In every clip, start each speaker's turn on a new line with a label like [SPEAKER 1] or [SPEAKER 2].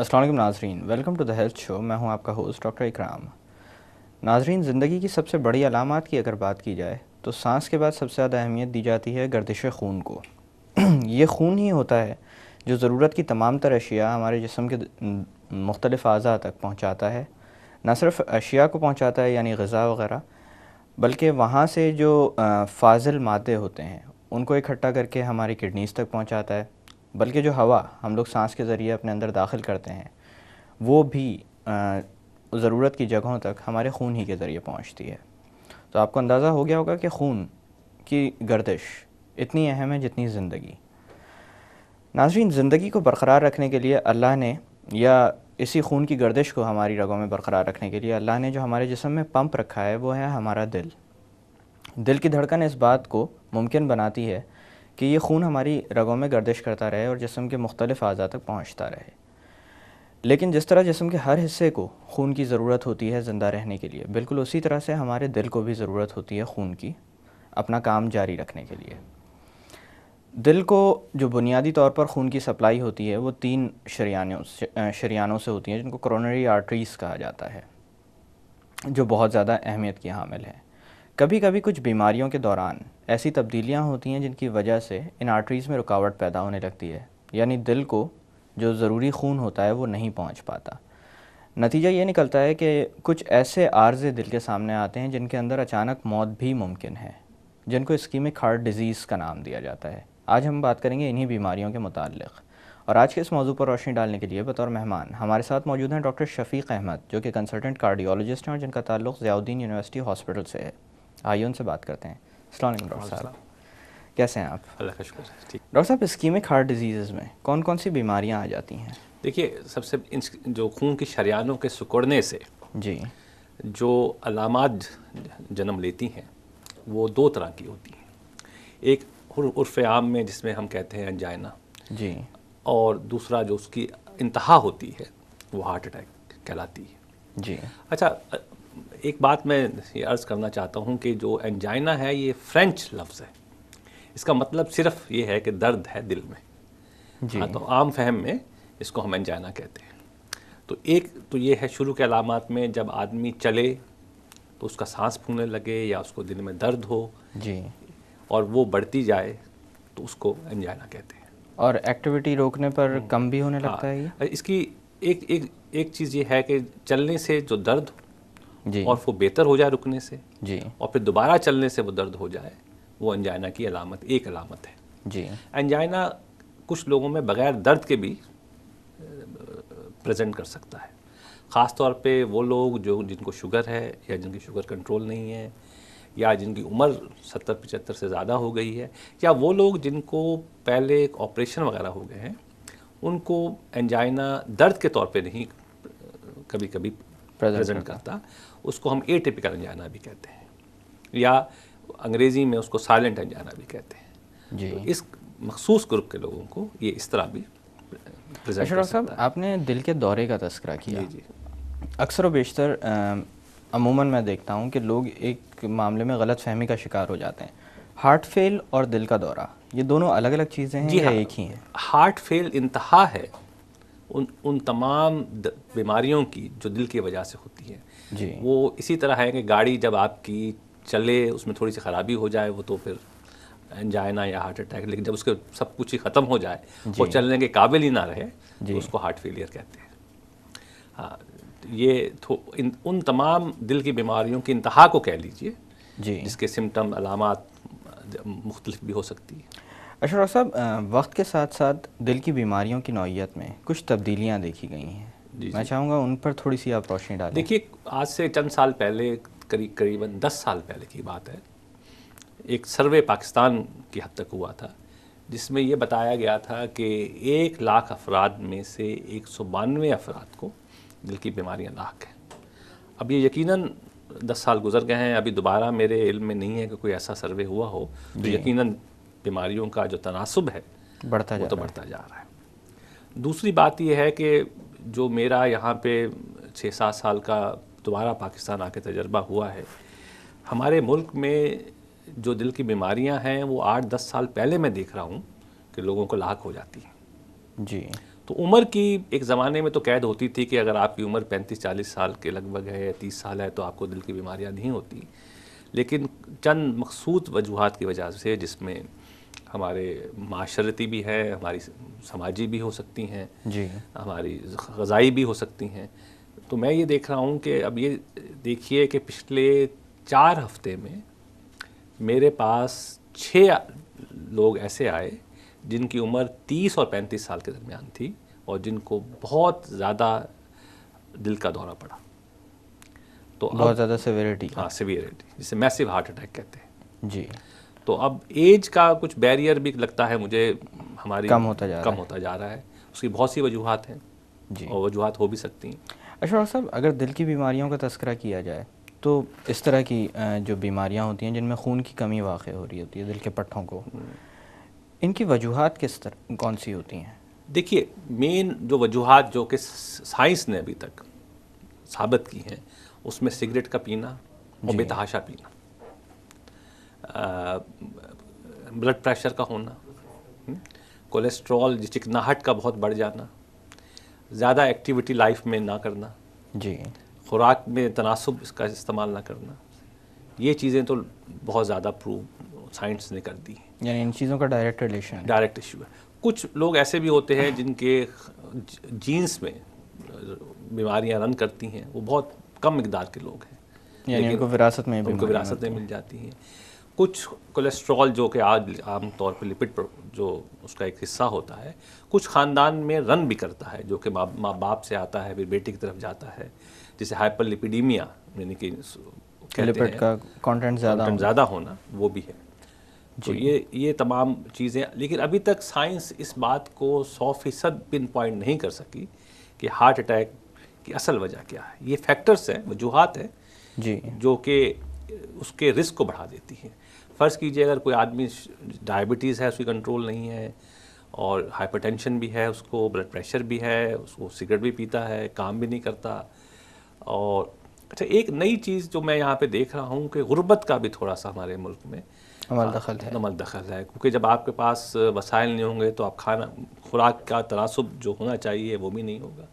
[SPEAKER 1] السلام علیکم ناظرین، ویلکم ٹو دا ہیلتھ شو۔ میں ہوں آپ کا ہوسٹ ڈاکٹر اکرام۔ ناظرین، زندگی کی سب سے بڑی علامات کی اگر بات کی جائے تو سانس کے بعد سب سے زیادہ اہمیت دی جاتی ہے گردش خون کو۔ یہ خون ہی ہوتا ہے جو ضرورت کی تمام تر اشیاء ہمارے جسم کے مختلف اعضاء تک پہنچاتا ہے۔ نہ صرف اشیاء کو پہنچاتا ہے یعنی غذا وغیرہ، بلکہ وہاں سے جو فاضل مادے ہوتے ہیں ان کو اکٹھا کر کے ہماری کڈنیز تک پہنچاتا ہے، بلکہ جو ہوا ہم لوگ سانس کے ذریعے اپنے اندر داخل کرتے ہیں وہ بھی ضرورت کی جگہوں تک ہمارے خون ہی کے ذریعے پہنچتی ہے۔ تو آپ کو اندازہ ہو گیا ہوگا کہ خون کی گردش اتنی اہم ہے جتنی زندگی۔ ناظرین، زندگی کو برقرار رکھنے کے لیے اللہ نے، یا اسی خون کی گردش کو ہماری رگوں میں برقرار رکھنے کے لیے اللہ نے جو ہمارے جسم میں پمپ رکھا ہے وہ ہے ہمارا دل۔ دل کی دھڑکن اس بات کو ممکن بناتی ہے کہ یہ خون ہماری رگوں میں گردش کرتا رہے اور جسم کے مختلف اعضاء تک پہنچتا رہے۔ لیکن جس طرح جسم کے ہر حصے کو خون کی ضرورت ہوتی ہے زندہ رہنے کے لیے، بالکل اسی طرح سے ہمارے دل کو بھی ضرورت ہوتی ہے خون کی اپنا کام جاری رکھنے کے لیے۔ دل کو جو بنیادی طور پر خون کی سپلائی ہوتی ہے وہ 3 شریانوں سے ہوتی ہیں جن کو کورونری آرٹریز کہا جاتا ہے، جو بہت زیادہ اہمیت کی حامل ہے۔ کبھی کبھی کچھ بیماریوں کے دوران ایسی تبدیلیاں ہوتی ہیں جن کی وجہ سے ان آرٹریز میں رکاوٹ پیدا ہونے لگتی ہے، یعنی دل کو جو ضروری خون ہوتا ہے وہ نہیں پہنچ پاتا۔ نتیجہ یہ نکلتا ہے کہ کچھ ایسے عارضے دل کے سامنے آتے ہیں جن کے اندر اچانک موت بھی ممکن ہے، جن کو اسکیمک ہارٹ ڈیزیز کا نام دیا جاتا ہے۔ آج ہم بات کریں گے انہی بیماریوں کے متعلق، اور آج کے اس موضوع پر روشنی ڈالنے کے لیے بطور مہمان ہمارے ساتھ موجود ہیں ڈاکٹر شفیق احمد، جو کہ کنسلٹنٹ کارڈیولوجسٹ ہیں اور جن کا تعلق ضیاء الدین یونیورسٹی ہاسپٹل سے ہے۔ آئیے ان سے بات کرتے ہیں۔ السلام علیکم ڈاکٹر صاحب، کیسے ہیں آپ؟
[SPEAKER 2] اللہ کا شکر ہے، ٹھیک۔
[SPEAKER 1] ڈاکٹر صاحب، اسکیمک ہارٹ ڈیزیزز میں کون کون سی بیماریاں آ جاتی ہیں؟
[SPEAKER 2] دیکھیے، سب سے جو خون کی شریانوں کے سکڑنے سے
[SPEAKER 1] جی،
[SPEAKER 2] جو علامات جنم لیتی ہیں وہ 2 طرح کی ہوتی ہیں۔ ایک عرف عام میں جس میں ہم کہتے ہیں انجائنا،
[SPEAKER 1] جی،
[SPEAKER 2] اور دوسرا جو اس کی انتہا ہوتی ہے وہ ہارٹ اٹیک کہلاتی ہے۔
[SPEAKER 1] جی،
[SPEAKER 2] اچھا، ایک بات میں یہ عرض کرنا چاہتا ہوں کہ جو انجائنا ہے یہ فرینچ لفظ ہے، اس کا مطلب صرف یہ ہے کہ درد ہے دل میں۔
[SPEAKER 1] جی،
[SPEAKER 2] تو عام فہم میں اس کو ہم انجائنا کہتے ہیں۔ تو ایک تو یہ ہے شروع کے علامات میں، جب آدمی چلے تو اس کا سانس پھولنے لگے یا اس کو دل میں درد ہو
[SPEAKER 1] جی،
[SPEAKER 2] اور وہ بڑھتی جائے تو اس کو انجائنا کہتے ہیں۔
[SPEAKER 1] اور ایکٹیویٹی روکنے پر کم بھی ہونے لگتا ہے یہ؟
[SPEAKER 2] اس کی ایک چیز یہ ہے کہ چلنے سے جو درد
[SPEAKER 1] جی،
[SPEAKER 2] اور وہ بہتر ہو جائے رکنے سے،
[SPEAKER 1] جی،
[SPEAKER 2] اور پھر دوبارہ چلنے سے وہ درد ہو جائے، وہ انجائنا کی ایک علامت ہے۔
[SPEAKER 1] جی،
[SPEAKER 2] انجائنا کچھ لوگوں میں بغیر درد کے بھی پریزنٹ کر سکتا ہے، خاص طور پہ وہ لوگ جن کو شوگر ہے یا جن کی شوگر کنٹرول نہیں ہے، یا جن کی عمر 70-75 سے زیادہ ہو گئی ہے، یا وہ لوگ جن کو پہلے ایک آپریشن وغیرہ ہو گئے ہیں، ان کو انجائنا درد کے طور پہ نہیں کبھی کبھی پریزنٹ کرتا۔ اس کو ہم اے ٹیپیکل انجائنا بھی کہتے ہیں، یا انگریزی میں اس کو سائلنٹ انجائنا بھی کہتے ہیں۔
[SPEAKER 1] جی۔
[SPEAKER 2] تو اس مخصوص گروپ کے لوگوں کو یہ اس طرح بھی پریزنٹ کر
[SPEAKER 1] ڈاکٹر صاحب،
[SPEAKER 2] سکتا ہے۔
[SPEAKER 1] آپ نے دل کے دورے کا تذکرہ کیا۔
[SPEAKER 2] جی جی
[SPEAKER 1] اکثر و بیشتر عموماً میں دیکھتا ہوں کہ لوگ ایک معاملے میں غلط فہمی کا شکار ہو جاتے ہیں۔ ہارٹ فیل اور دل کا دورہ، یہ دونوں الگ الگ چیزیں ہیں یا ایک ہی ہیں؟
[SPEAKER 2] ہارٹ فیل انتہا ہے ان تمام بیماریوں کی جو دل کی وجہ سے ہوتی ہے۔
[SPEAKER 1] جی،
[SPEAKER 2] وہ اسی طرح ہے کہ گاڑی جب آپ کی چلے اس میں تھوڑی سی خرابی ہو جائے وہ تو پھر انجائنا یا ہارٹ اٹیک، لیکن جب اس کے سب کچھ ہی ختم ہو جائے، وہ چلنے کے قابل ہی نہ رہے، تو اس کو ہارٹ فیلئر کہتے ہیں۔ ہاں، یہ ان تمام دل کی بیماریوں کی انتہا کو کہہ لیجئے،
[SPEAKER 1] جی،
[SPEAKER 2] جس کے سمٹم علامات مختلف بھی ہو سکتی ہیں۔
[SPEAKER 1] اچھا ڈاکٹر صاحب، وقت کے ساتھ ساتھ دل کی بیماریوں کی نوعیت میں کچھ تبدیلیاں دیکھی گئی ہیں، میں چاہوں گا ان پر تھوڑی سی آپ روشنی ڈالیں۔
[SPEAKER 2] دیکھیے، آج سے چند سال پہلے، قریباً 10 سال پہلے کی بات ہے، ایک سروے پاکستان کی حد تک ہوا تھا جس میں یہ بتایا گیا تھا کہ 1 لاکھ افراد میں سے 192 افراد کو دل کی بیماریاں لاحق ہیں۔ اب یہ یقیناً 10 سال گزر گئے ہیں، ابھی دوبارہ میرے علم میں نہیں ہے کہ کوئی ایسا سروے ہوا ہو، تو یقیناً بیماریوں کا جو تناسب ہے وہ تو بڑھتا جا رہا ہے۔ دوسری بات یہ ہے کہ جو میرا یہاں پہ 6-7 سال کا دوبارہ پاکستان آ کے تجربہ ہوا ہے، ہمارے ملک میں جو دل کی بیماریاں ہیں وہ 8-10 سال پہلے میں دیکھ رہا ہوں کہ لوگوں کو لاحق ہو جاتی ہیں۔
[SPEAKER 1] جی،
[SPEAKER 2] تو عمر کی ایک زمانے میں تو قید ہوتی تھی کہ اگر آپ کی عمر 35-40 سال کے لگ بھگ ہے یا 30 سال ہے تو آپ کو دل کی بیماریاں نہیں ہوتی، لیکن چند مخصوص وجوہات کی وجہ سے، جس میں ہمارے معاشرتی بھی ہے، ہماری سماجی بھی ہو سکتی ہیں،
[SPEAKER 1] جی
[SPEAKER 2] ہماری غذائی بھی ہو سکتی ہیں، تو میں یہ دیکھ رہا ہوں کہ اب یہ دیکھیے کہ پچھلے 4 ہفتے میں میرے پاس 6 لوگ ایسے آئے جن کی عمر 30 اور 35 سال کے درمیان تھی اور جن کو بہت زیادہ دل کا دورہ پڑا. تو
[SPEAKER 1] بہت زیادہ سیویرٹی کا.
[SPEAKER 2] ہاں، سیویرٹی، جسے میسو ہارٹ اٹیک کہتے ہیں.
[SPEAKER 1] جی.
[SPEAKER 2] تو اب ایج کا کچھ بیریئر بھی لگتا ہے مجھے ہماری
[SPEAKER 1] کم ہوتا
[SPEAKER 2] جا رہا ہے. اس کی بہت سی وجوہات ہیں
[SPEAKER 1] جی.
[SPEAKER 2] اور وجوہات ہو بھی سکتی ہیں.
[SPEAKER 1] اشرف صاحب، اگر دل کی بیماریوں کا تذکرہ کیا جائے تو اس طرح کی جو بیماریاں ہوتی ہیں جن میں خون کی کمی واقع ہو رہی ہوتی ہے دل کے پٹھوں کو، ان کی وجوہات کس طرح کون سی ہوتی ہیں؟
[SPEAKER 2] دیکھیے، مین جو وجوہات جو کہ سائنس نے ابھی تک ثابت کی ہیں، اس میں سگریٹ کا پینا اور بے تحاشا پینا، بلڈ پریشر کا ہونا، کولیسٹرول چکناہٹ کا بہت بڑھ جانا، زیادہ ایکٹیویٹی لائف میں نہ کرنا،
[SPEAKER 1] جی.
[SPEAKER 2] خوراک میں تناسب اس کا استعمال نہ کرنا، یہ چیزیں تو بہت زیادہ پروو سائنس نے کر دی ہیں.
[SPEAKER 1] یعنی ان چیزوں کا ڈائریکٹ ریلیشن ہے.
[SPEAKER 2] ڈائریکٹ ایشو ہے. کچھ لوگ ایسے بھی ہوتے ہیں جن کے جینس میں بیماریاں رن کرتی ہیں، وہ بہت کم مقدار کے لوگ ہیں،
[SPEAKER 1] یعنی ان کو وراثت میں
[SPEAKER 2] مل جاتی ہیں. کچھ کولیسٹرول جو کہ آج عام طور پہ لپڈ جو اس کا ایک حصہ ہوتا ہے، کچھ خاندان میں رن بھی کرتا ہے، جو کہ ماں باپ سے آتا ہے پھر بیٹی کی طرف جاتا ہے، جسے ہائپر لپیڈیمیا یعنی کہ
[SPEAKER 1] لپڈ کا کانٹینٹ
[SPEAKER 2] زیادہ ہونا، وہ بھی ہے. تو یہ تمام چیزیں، لیکن ابھی تک سائنس اس بات کو 100% پن پوائنٹ نہیں کر سکی کہ ہارٹ اٹیک کی اصل وجہ کیا ہے. یہ فیکٹرز ہیں، وجوہات ہیں
[SPEAKER 1] جی
[SPEAKER 2] جو کہ اس کے رسک کو بڑھا دیتی ہیں. فرض کیجئے اگر کوئی آدمی ڈائبٹیز ہے، اس کی کنٹرول نہیں ہے، اور ہائپر ٹینشن بھی ہے، اس کو بلڈ پریشر بھی ہے، اس کو سگریٹ بھی پیتا ہے، کام بھی نہیں کرتا. اور اچھا، ایک نئی چیز جو میں یہاں پہ دیکھ رہا ہوں کہ غربت کا بھی تھوڑا سا ہمارے ملک میں عمل دخل ہے، کیونکہ جب آپ کے پاس وسائل نہیں ہوں گے تو آپ خوراک کا تناسب جو ہونا چاہیے وہ بھی نہیں ہوگا.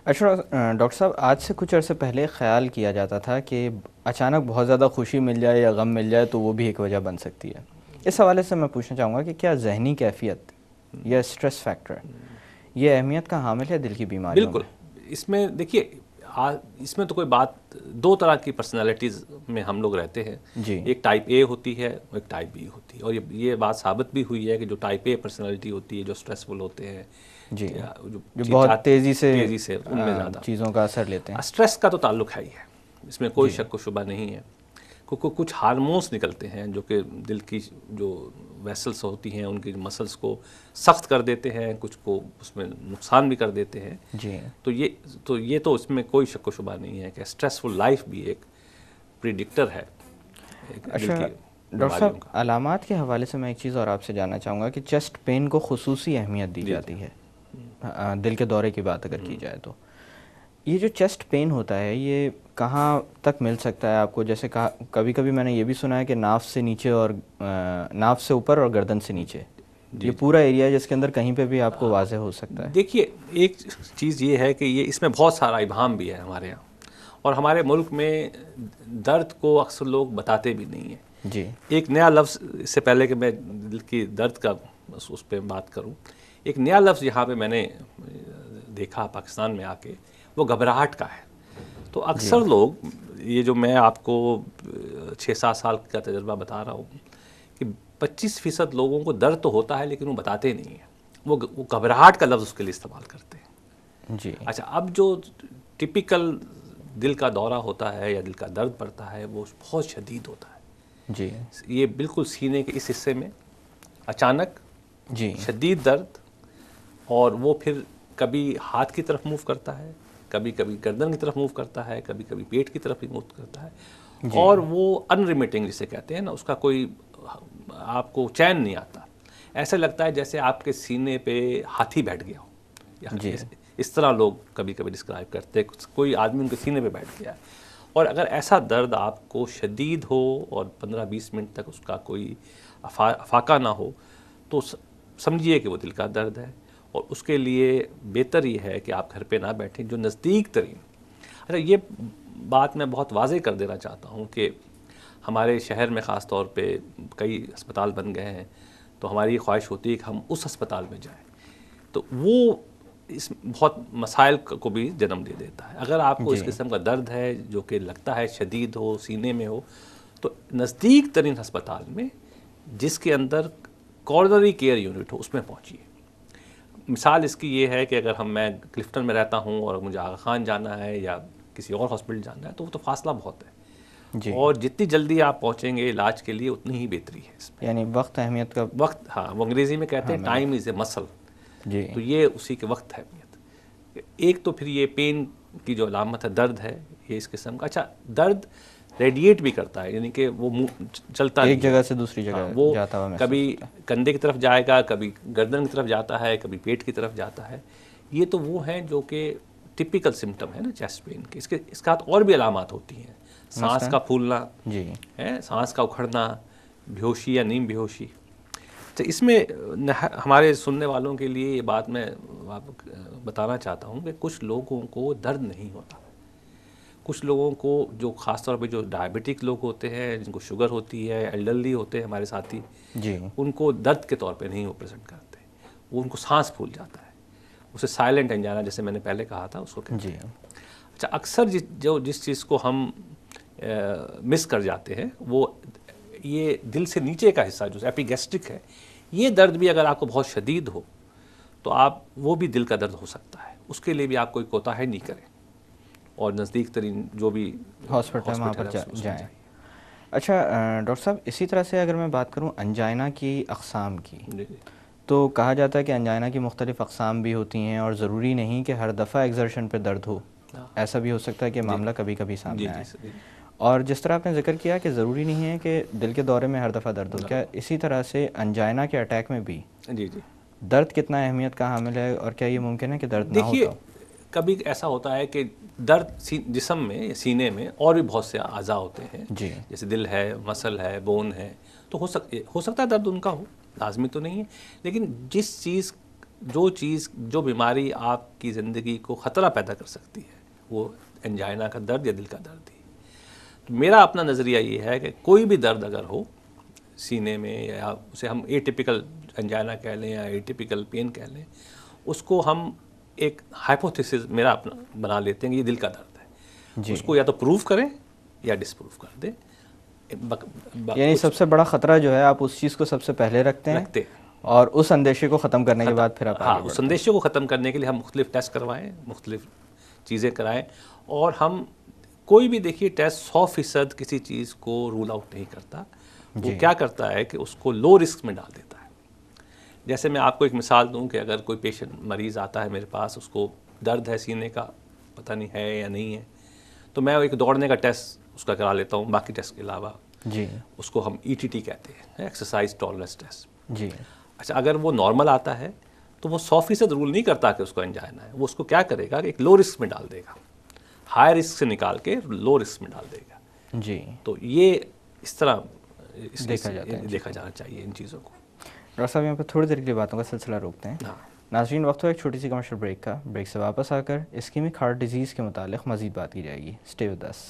[SPEAKER 1] اچھا ڈاکٹر صاحب، آج سے کچھ عرصے پہلے خیال کیا جاتا تھا کہ اچانک بہت زیادہ خوشی مل جائے یا غم مل جائے تو وہ بھی ایک وجہ بن سکتی ہے. اس حوالے سے میں پوچھنا چاہوں گا کہ کیا ذہنی کیفیت یا اسٹریس فیکٹر یہ اہمیت کا حامل ہے دل کی بیماریوں میں؟
[SPEAKER 2] بالکل. اس میں دیکھیے، اس میں تو کوئی بات، 2 طرح کی پرسنالٹیز میں ہم لوگ رہتے ہیں.
[SPEAKER 1] جی.
[SPEAKER 2] ایک ٹائپ اے ہوتی ہے اور ایک ٹائپ بی ہوتی ہے، اور یہ بات ثابت بھی ہوئی ہے کہ جو ٹائپ اے پرسنالٹی ہوتی ہے، جو اسٹریسفل ہوتے ہیں،
[SPEAKER 1] جی، جو بہت تیزی سے
[SPEAKER 2] ان میں زیادہ
[SPEAKER 1] چیزوں کا اثر لیتے ہیں.
[SPEAKER 2] اسٹریس کا تو تعلق ہے ہی ہے، اس میں کوئی شک و شبہ نہیں ہے. کچھ ہارمونس نکلتے ہیں جو کہ دل کی جو ویسلس ہوتی ہیں ان کی مسلس کو سخت کر دیتے ہیں، کچھ کو اس میں نقصان بھی کر دیتے ہیں.
[SPEAKER 1] جی.
[SPEAKER 2] تو یہ تو اس میں کوئی شک و شبہ نہیں ہے کہ اسٹریسفل لائف بھی ایک پریڈکٹر ہے.
[SPEAKER 1] اچھا ڈاکٹر صاحب، علامات کے حوالے سے میں ایک چیز اور آپ سے جاننا چاہوں گا کہ چیسٹ پین کو خصوصی اہمیت دی جاتی ہے دل کے دورے کی بات اگر کی جائے تو. یہ جو چیسٹ پین ہوتا ہے یہ کہاں تک مل سکتا ہے آپ کو؟ جیسے کبھی کبھی میں نے یہ بھی سنا ہے کہ ناف سے نیچے اور ناف سے اوپر اور گردن سے نیچے، یہ پورا ایریا ہے جس کے اندر کہیں پہ بھی آپ کو واضح ہو سکتا ہے.
[SPEAKER 2] دیکھیے، ایک چیز یہ ہے کہ اس میں بہت سارا ابہام بھی ہے ہمارے یہاں، اور ہمارے ملک میں درد کو اکثر لوگ بتاتے بھی نہیں ہیں.
[SPEAKER 1] جی.
[SPEAKER 2] ایک نیا لفظ، اس سے پہلے کہ میں دل کی درد کا اس پہ بات کروں، ایک نیا لفظ یہاں پہ میں نے دیکھا پاکستان میں آ کے، وہ گھبراہٹ کا ہے. تو اکثر لوگ، یہ جو میں آپ کو 6-7 سال کا تجربہ بتا رہا ہوں، کہ 25% لوگوں کو درد تو ہوتا ہے لیکن وہ بتاتے نہیں ہیں، وہ گھبراہٹ کا لفظ اس کے لیے استعمال کرتے ہیں.
[SPEAKER 1] جی.
[SPEAKER 2] اچھا، اب جو ٹپیکل دل کا دورہ ہوتا ہے یا دل کا درد پڑتا ہے وہ بہت شدید ہوتا ہے.
[SPEAKER 1] جی.
[SPEAKER 2] یہ بالکل سینے کے اس حصے میں اچانک
[SPEAKER 1] جی
[SPEAKER 2] شدید درد، اور وہ پھر کبھی ہاتھ کی طرف موو کرتا ہے، کبھی کبھی گردن کی طرف موو کرتا ہے، کبھی کبھی پیٹ کی طرف بھی موو کرتا ہے. اور وہ ان ریمیٹنگ جسے کہتے ہیں نا، اس کا کوئی آپ کو چین نہیں آتا. ایسا لگتا ہے جیسے آپ کے سینے پہ ہاتھی بیٹھ گیا ہو.
[SPEAKER 1] جی.
[SPEAKER 2] اس طرح لوگ کبھی کبھی ڈسکرائب کرتے ہیں، کوئی آدمی ان کے سینے پہ بیٹھ گیا ہے. اور اگر ایسا درد آپ کو شدید ہو اور 15-20 منٹ تک اس کا کوئی افاقہ نہ ہو تو سمجھیے کہ وہ دل کا درد ہے. اور اس کے لیے بہتر یہ ہے کہ آپ گھر پہ نہ بیٹھیں. جو نزدیک ترین، اچھا یہ بات میں بہت واضح کر دینا چاہتا ہوں کہ ہمارے شہر میں خاص طور پہ کئی ہسپتال بن گئے ہیں، تو ہماری یہ خواہش ہوتی ہے کہ ہم اس ہسپتال میں جائیں، تو وہ اس بہت مسائل کو بھی جنم دے دیتا ہے. اگر آپ کو اس قسم کا درد ہے جو کہ لگتا ہے شدید ہو، سینے میں ہو، تو نزدیک ترین ہسپتال میں جس کے اندر کارڈنری کیئر یونٹ ہو اس میں پہنچیے. مثال اس کی یہ ہے کہ اگر میں کلفٹن میں رہتا ہوں اور مجھے آغا خان جانا ہے یا کسی اور ہاسپٹل جانا ہے تو وہ تو فاصلہ بہت ہے، اور جتنی جلدی آپ پہنچیں گے علاج کے لیے اتنی ہی بہتری ہے اس میں.
[SPEAKER 1] یعنی وقت اہمیت کا
[SPEAKER 2] وقت، ہاں وہ انگریزی میں کہتے ہیں ٹائم از اے مسل. تو یہ اسی کے وقت ہے اہمیت. ایک تو پھر یہ پین کی جو علامت ہے، درد ہے یہ اس قسم کا. اچھا درد ریڈیٹ بھی کرتا ہے، یعنی کہ وہ چلتا
[SPEAKER 1] ایک جگہ سے دوسری جگہ
[SPEAKER 2] وہ
[SPEAKER 1] جاتا ہوا
[SPEAKER 2] کبھی کندھے کی طرف جائے گا، کبھی گردن کی طرف جاتا ہے، کبھی پیٹ کی طرف جاتا ہے. یہ تو وہ ہیں جو کہ ٹپیکل سمٹم ہے نا چیسٹ پین کے. اس کے ساتھ اور بھی علامات ہوتی ہیں، سانس کا پھولنا ہے، سانس کا اکھڑنا، بیہوشی یا نیم بیہوشی. تو اس میں ہمارے سننے والوں کے لیے یہ بات میں بتانا چاہتا ہوں کہ کچھ لوگوں کو درد نہیں ہوتا. کچھ لوگوں کو، جو خاص طور پہ جو ڈائبٹک لوگ ہوتے ہیں، جن کو شوگر ہوتی ہے، ایلڈرلی ہوتے ہیں ہمارے ساتھی، ان کو درد کے طور پہ نہیں وہ پریزنٹ کرتے، وہ ان کو سانس پھول جاتا ہے، اسے سائلنٹ انجائنا جیسے میں نے پہلے کہا تھا اس کو کہتے ہیں. اچھا اکثر جس چیز کو ہم مس کر جاتے ہیں وہ یہ دل سے نیچے کا حصہ جو ایپیگیسٹرک ہے، یہ درد بھی اگر آپ کو بہت شدید ہو تو وہ بھی دل کا درد ہو سکتا ہے. اس کے لیے بھی آپ کوئی کوتاہی نہیں کریں اور نزدیک ترین جو بھی
[SPEAKER 1] ہاسپٹل وہاں پر جائیں. اچھا ڈاکٹر صاحب، اسی طرح سے اگر میں بات کروں انجائنا کی اقسام کی، تو کہا جاتا ہے کہ انجائنا کی مختلف اقسام بھی ہوتی ہیں اور ضروری نہیں کہ ہر دفعہ ایگزرشن پہ درد ہو. ایسا بھی ہو سکتا ہے کہ معاملہ کبھی کبھی سامنے آئے. اور جس طرح آپ نے ذکر کیا کہ ضروری نہیں ہے کہ دل کے دورے میں ہر دفعہ درد ہو، کیا اسی طرح سے انجائنا کے اٹیک میں بھی درد کتنا اہمیت کا حامل ہے، اور کیا یہ ممکن ہے کہ درد نہ ہو؟
[SPEAKER 2] دیکھیے کبھی ایسا ہوتا ہے کہ درد جسم میں، سینے میں اور بھی بہت سے اعضاء ہوتے ہیں، جیسے دل ہے، مسل ہے، بون ہے، تو ہو سکتا ہے درد ان کا ہو، لازمی تو نہیں ہے. لیکن جو بیماری آپ کی زندگی کو خطرہ پیدا کر سکتی ہے وہ انجائنا کا درد یا دل کا درد ہی. تو میرا اپنا نظریہ یہ ہے کہ کوئی بھی درد اگر ہو سینے میں، یا اسے ہم اے ٹپیکل انجائنا کہہ لیں یا اے ٹپیکل پین کہہ لیں، اس کو ہم ایک ہائپوتھیسس میرا اپنا بنا لیتے ہیں کہ یہ دل کا درد ہے. اس کو یا تو پروف کریں یا ڈس پروف کر دیں.
[SPEAKER 1] یعنی سب سے بڑا خطرہ جو ہے آپ اس چیز کو سب سے پہلے رکھتے ہیں، اور اس اندیشے کو ختم کرنے کے بعد پھر آپ آگے بڑھتے ہیں.
[SPEAKER 2] اس اندیشے کو ختم کرنے کے لیے ہم مختلف ٹیسٹ کروائیں، مختلف چیزیں کرائیں، اور ہم کوئی بھی دیکھیے ٹیسٹ 100% کسی چیز کو رول آؤٹ نہیں کرتا. وہ کیا کرتا ہے کہ اس کو لو رسک میں ڈال دیتا ہے. جیسے میں آپ کو ایک مثال دوں کہ اگر کوئی پیشنٹ مریض آتا ہے میرے پاس، اس کو درد ہے سینے کا، پتہ نہیں ہے یا نہیں ہے، تو میں ایک دوڑنے کا ٹیسٹ اس کا کرا لیتا ہوں باقی ٹیسٹ کے علاوہ. اس کو ہم ETT کہتے ہیں، ایکسرسائز ٹالرنس ٹیسٹ. اچھا اگر وہ نارمل آتا ہے تو وہ 100% رول نہیں کرتا کہ اس کو انجائنا ہے. وہ اس کو کیا کرے گا کہ ایک لو رسک میں ڈال دے گا، ہائی رسک سے نکال کے لو رسک میں ڈال دے گا. تو یہ اس طرح دیکھا جانا چاہیے ان چیزوں کو.
[SPEAKER 1] ڈاکٹر صاحب یہاں پہ تھوڑی دیر کے لیے باتوں کا سلسلہ روکتے ہیں. ناظرین وقت ہو ایک چھوٹی سی کمرشل بریک کا. بریک سے واپس آ کر اسکیمک ہارٹ ڈیزیز کے متعلق مزید بات کی جائے گی. Stay with us.